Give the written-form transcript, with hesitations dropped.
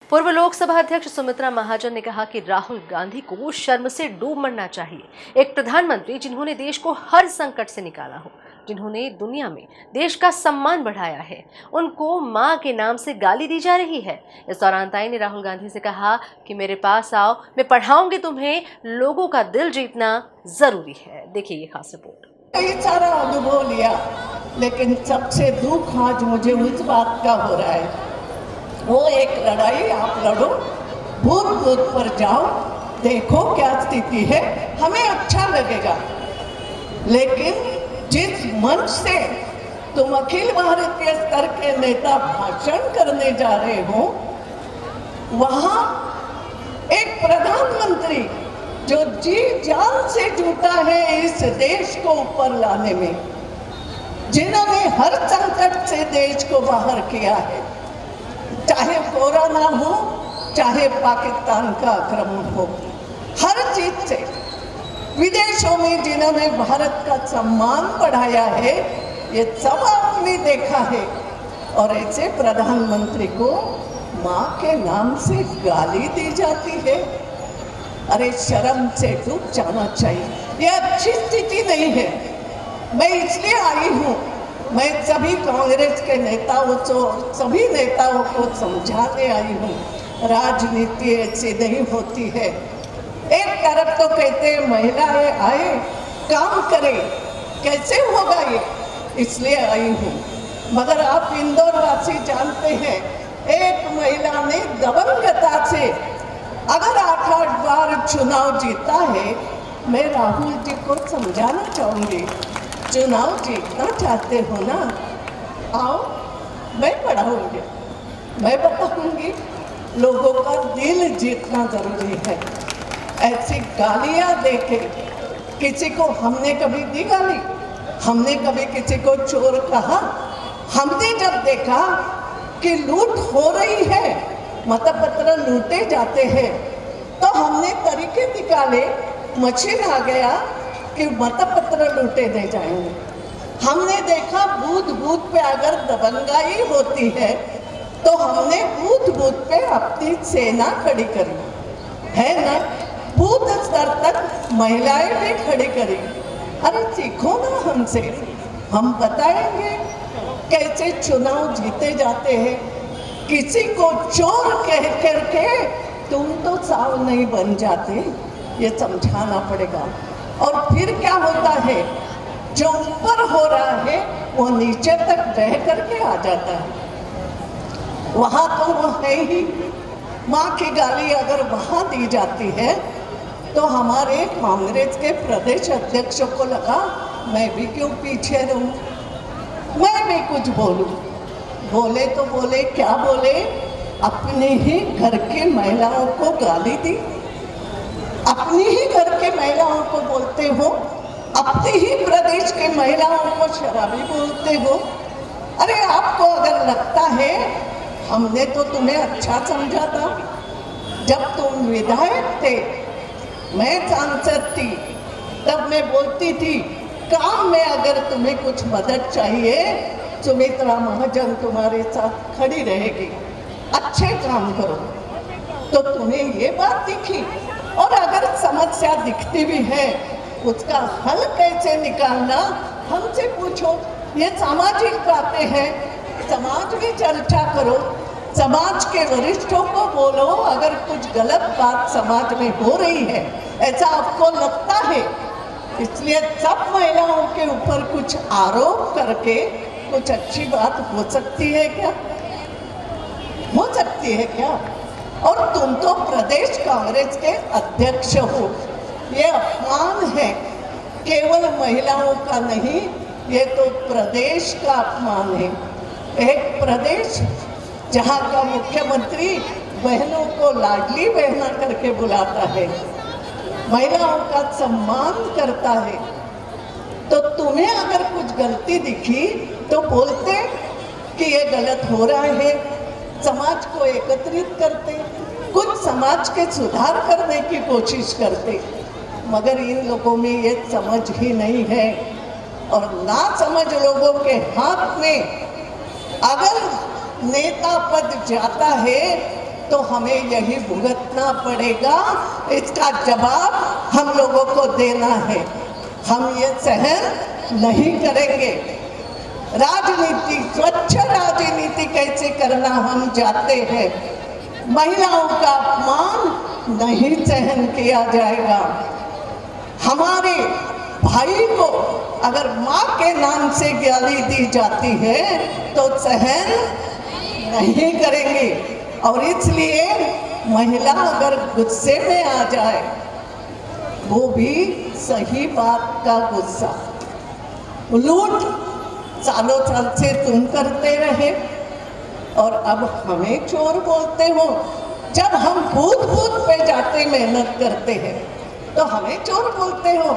पूर्व लोकसभा अध्यक्ष सुमित्रा महाजन ने कहा कि राहुल गांधी को शर्म से डूब मरना चाहिए। एक प्रधानमंत्री जिन्होंने देश को हर संकट से निकाला हो, जिन्होंने दुनिया में देश का सम्मान बढ़ाया है, उनको मां के नाम से गाली दी जा रही है। इस दौरान ताई ने राहुल गांधी से कहा कि मेरे पास आओ, मैं पढ़ाऊंगी तुम्हें, लोगों का दिल जीतना जरूरी है। देखिए ये खास रिपोर्ट। कई सारा अनुभव लिया, लेकिन सबसे दुख आज मुझे उस बात का हो रहा है। वो एक लड़ाई आप लड़ो, बूथ बूथ पर जाओ, देखो क्या स्थिति है, हमें अच्छा लगेगा। लेकिन जिस मंच से तुम अखिल भारतीय स्तर के नेता भाषण करने जा रहे हो, वहां एक प्रधानमंत्री जो जी जान से जुटा है इस देश को ऊपर लाने में, जिन्होंने हर संकट से देश को बाहर किया है, चाहे कोरोना हो, चाहे पाकिस्तान का आक्रमण हो, हर चीज से विदेशों में जिन्होंने भारत का सम्मान बढ़ाया है, ये सब आपने देखा है। और ऐसे प्रधानमंत्री को मां के नाम से गाली दी जाती है। अरे शर्म से डूब जाना चाहिए, ये अच्छी स्थिति नहीं है। मैं इसलिए आई हूँ, मैं सभी कांग्रेस के नेताओं को, सभी नेताओं को समझाने आई हूँ, राजनीति ऐसी नहीं होती है। एक तरफ तो कहते हैं महिलाएं आए काम करें, कैसे होगा ये, इसलिए आई हूँ। मगर आप इंदौर वासी जानते हैं, एक महिला ने दबंगता से अगर 8-8 बार चुनाव जीता है। मैं राहुल जी को समझाना चाहूँगी, चुनाव जीतना चाहते हो ना, आओ, मैं पढ़ाऊंगी, मैं बताऊंगी, लोगों का दिल जीतना जरूरी है। ऐसी गालियां देके किसी को, हमने कभी दी गाली, हमने कभी किसी को चोर कहा? हमने जब देखा कि लूट हो रही है, मतपत्र लूटे जाते हैं, तो हमने तरीके निकाले, मशीन आ गया कि मतपत्र लूटे दे जाएंगे। हमने देखा बूथ बूथ पे अगर दबंगाई होती है तो हमने बूथ बूथ पे अपनी सेना खड़ी करी है ना, बूथ स्तर तक महिलाएं भी खड़ी करी। अरे सीखो ना हमसे, हम बताएंगे कैसे चुनाव जीते जाते हैं। किसी को चोर कह करके तुम तो साव नहीं बन जाते, ये समझाना पड़ेगा। और फिर क्या होता है, जो ऊपर हो रहा है वो नीचे तक बह करके आ जाता है। वहां तो वो है ही, माँ की गाली अगर वहां दी जाती है तो हमारे कांग्रेस के प्रदेश अध्यक्षों को लगा मैं भी क्यों पीछे रहूं, मैं भी कुछ बोलूं। बोले तो बोले, क्या बोले, अपने ही घर के महिलाओं को गाली दी, अपनी ही घर के महिलाओं को बोलते हो, अपने ही प्रदेश के महिलाओं को शराबी बोलते हो। अरे आपको अगर लगता है, हमने तो तुम्हें अच्छा समझा था जब तुम विधायक थे, मैं सांसद थी, तब मैं बोलती थी काम में अगर तुम्हें कुछ मदद चाहिए, सुमित्रा महाजन तुम्हारे साथ खड़ी रहेगी, अच्छे काम करो। तो तुम्हें ये बात दिखी, और अगर समस्या दिखती भी है, उसका हल कैसे निकालना हमसे पूछो। ये सामाजिक बातें हैं, समाज में चर्चा करो, समाज के वरिष्ठों को बोलो। अगर कुछ गलत बात समाज में हो रही है, ऐसा आपको लगता है, इसलिए सब महिलाओं के ऊपर कुछ आरोप करके कुछ अच्छी बात हो सकती है क्या? हो सकती है क्या? और तुम तो प्रदेश कांग्रेस के अध्यक्ष हो, ये अपमान है, केवल महिलाओं का नहीं, ये तो प्रदेश का अपमान है। एक प्रदेश जहाँ का मुख्यमंत्री बहनों को लाडली बहना करके बुलाता है, महिलाओं का सम्मान करता है, तो तुम्हें अगर कुछ गलती दिखी तो बोलते कि ये गलत हो रहा है, समाज को एकत्रित करते, कुछ समाज के सुधार करने की कोशिश करते। मगर इन लोगों में ये समझ ही नहीं है, और ना समझ लोगों के हाथ में अगर नेता पद जाता है तो हमें यही भुगतना पड़ेगा। इसका जवाब हम लोगों को देना है। हम ये सहन नहीं करेंगे। राजनीति, स्वच्छ राजनीति कैसे करना हम जानते हैं। महिलाओं का अपमान नहीं सहन किया जाएगा। हमारे भाई को अगर माँ के नाम से गाली दी जाती है तो सहन नहीं करेंगे। और इसलिए महिला अगर गुस्से में आ जाए, वो भी सही बात का गुस्सा, लूट सालों साल से तुम करते रहे और अब हमें चोर बोलते हो। जब हम बूथ बूथ पे जाते मेहनत करते हैं तो हमें चोर बोलते हो।